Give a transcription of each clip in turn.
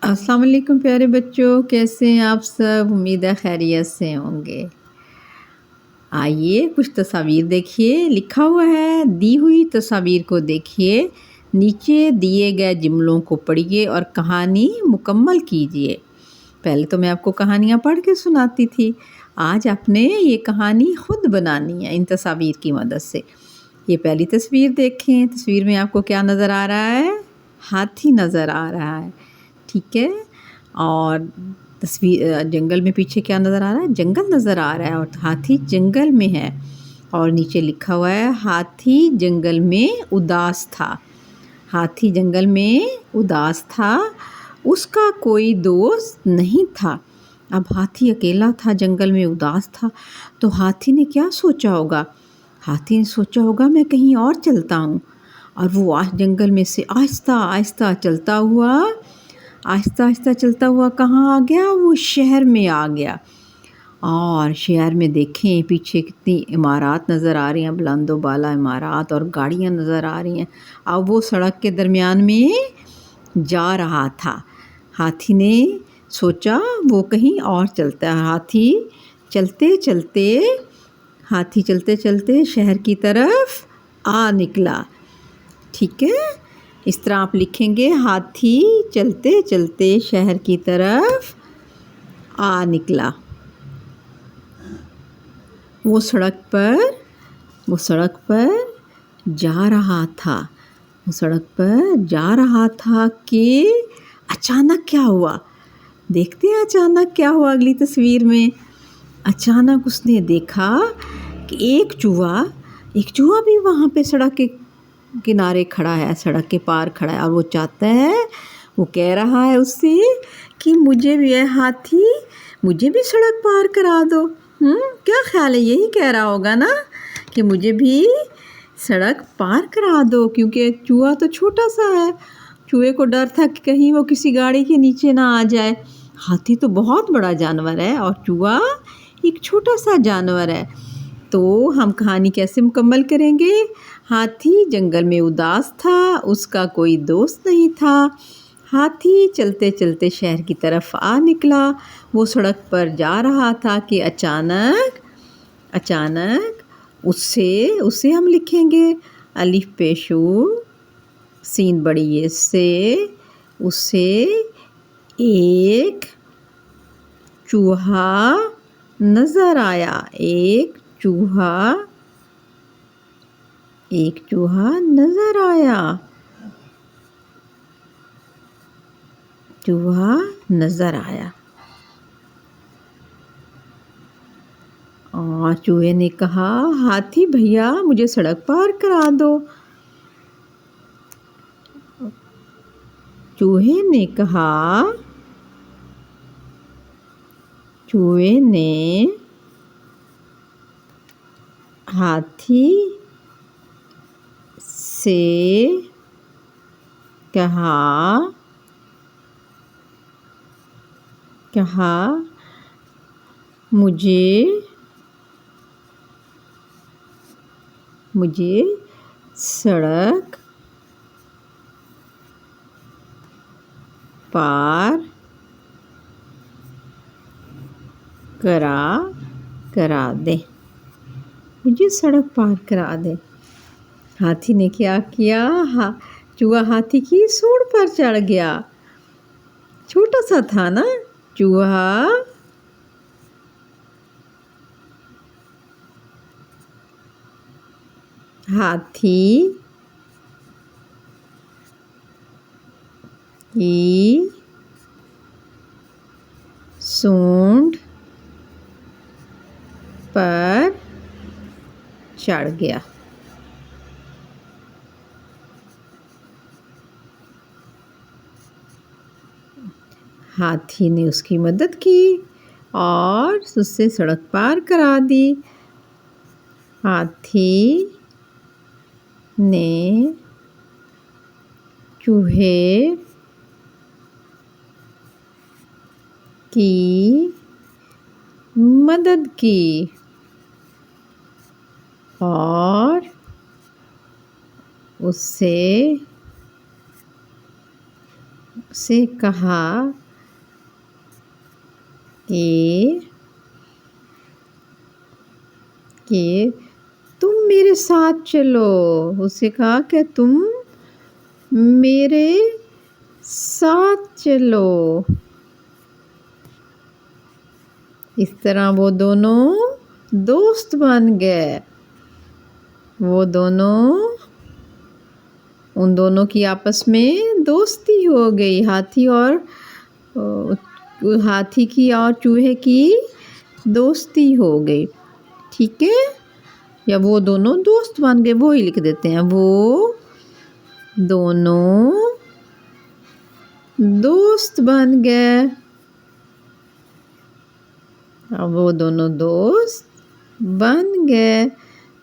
अस्सलाम वालेकुम प्यारे बच्चों, कैसे हैं आप सब? उम्मीद है खैरियत से होंगे। आइए कुछ तस्वीर देखिए। लिखा हुआ है, दी हुई तस्वीर को देखिए, नीचे दिए गए जुमलों को पढ़िए और कहानी मुकम्मल कीजिए। पहले तो मैं आपको कहानियाँ पढ़ के सुनाती थी, आज आपने ये कहानी खुद बनानी है इन तस्वीर की मदद से। ये पहली तस्वीर देखें, तस्वीर में आपको क्या नज़र आ रहा है? हाथी नज़र आ रहा है, ठीक है। और तस्वीर जंगल में पीछे क्या नज़र आ रहा है? जंगल नज़र आ रहा है और हाथी जंगल में है। और नीचे लिखा हुआ है, हाथी जंगल में उदास था। हाथी जंगल में उदास था, उसका कोई दोस्त नहीं था। अब हाथी अकेला था, जंगल में उदास था, तो हाथी ने क्या सोचा होगा? हाथी ने सोचा होगा मैं कहीं और चलता हूँ। और वो जंगल में से आहिस्ता आहिस्ता चलता हुआ कहाँ आ गया? वो शहर में आ गया। और शहर में देखें पीछे कितनी इमारत नज़र आ रही हैं, बुलंदो बाला इमारत, और गाड़ियाँ नज़र आ रही हैं। अब वो सड़क के दरमियान में जा रहा था। हाथी ने सोचा वो कहीं और चलता है। हाथी चलते चलते शहर की तरफ आ निकला, ठीक है। इस तरह आप लिखेंगे, हाथी चलते चलते शहर की तरफ आ निकला। वो सड़क पर जा रहा था। वो सड़क पर जा रहा था कि अचानक क्या हुआ? देखते हैं अचानक क्या हुआ अगली तस्वीर में। अचानक उसने देखा कि एक चूहा भी वहाँ पे सड़क के किनारे खड़ा है, सड़क के पार खड़ा है। और वो चाहता है, वो कह रहा है उससे कि मुझे भी हाथी, मुझे भी सड़क पार करा दो। क्या ख्याल है? यही कह रहा होगा ना कि मुझे भी सड़क पार करा दो, क्योंकि चूहा तो छोटा सा है। चूहे को डर था कि कहीं वो किसी गाड़ी के नीचे ना आ जाए। हाथी तो बहुत बड़ा जानवर है और चूहा एक छोटा सा जानवर है। तो हम कहानी कैसे मुकम्मल करेंगे? हाथी जंगल में उदास था, उसका कोई दोस्त नहीं था। हाथी चलते चलते शहर की तरफ आ निकला। वो सड़क पर जा रहा था कि अचानक उससे हम लिखेंगे अलिफ पेशू सीन बड़ी ये से, उससे एक चूहा नज़र आया। एक चूहा नज़र आया। और चूहे ने कहा, हाथी भैया मुझे सड़क पार करा दो। चूहे ने हाथी से कहा मुझे सड़क पार करा दे। मुझे सड़क पार करा दे। हाथी ने क्या किया? चूहा हाथी की सूंड पर चढ़ गया। छोटा सा था ना चूहा। हाथी की सूंड पर चढ़ गया। हाथी ने उसकी मदद की और उससे सड़क पार करा दी। हाथी ने चूहे की मदद की और उससे से कहा कि तुम मेरे साथ चलो। उससे कहा कि तुम मेरे साथ चलो। इस तरह वो दोनों दोस्त बन गए। उन दोनों की आपस में दोस्ती हो गई। हाथी की और चूहे की दोस्ती हो गई। ठीक है, या वो दोनों दोस्त बन गए, वो ही लिख देते हैं। वो दोनों दोस्त बन गए। अब वो दोनों दोस्त बन गए।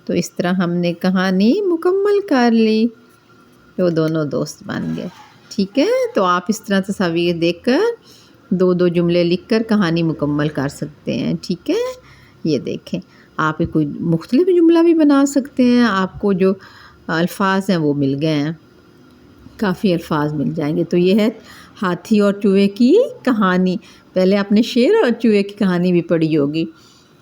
तो इस तरह हमने कहानी मुकम्मल कर ली। वो दोनों दोस्त बन गए। ठीक है, तो आप इस तरह तस्वीर देखकर 2-2 जुमले लिखकर कहानी मुकम्मल कर सकते हैं। ठीक है, ये देखें, आप कोई मुख्तलिफ जुमला भी बना सकते हैं। आपको जो अल्फाज हैं वो मिल गए हैं, काफ़ी अल्फाज मिल जाएंगे। तो ये है हाथी और चूहे की कहानी। पहले आपने शेर और चूहे की कहानी भी पढ़ी होगी,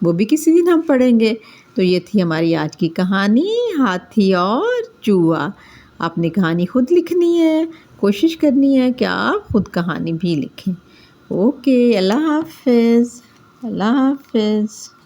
वो भी किसी दिन हम पढ़ेंगे। तो ये थी हमारी आज की कहानी, हाथी और चूहा। आपने कहानी खुद लिखनी है, कोशिश करनी है कि आप खुद कहानी भी लिखें। ओके, अल्लाह हाफ़िज़। अल्लाह हाफ़िज़।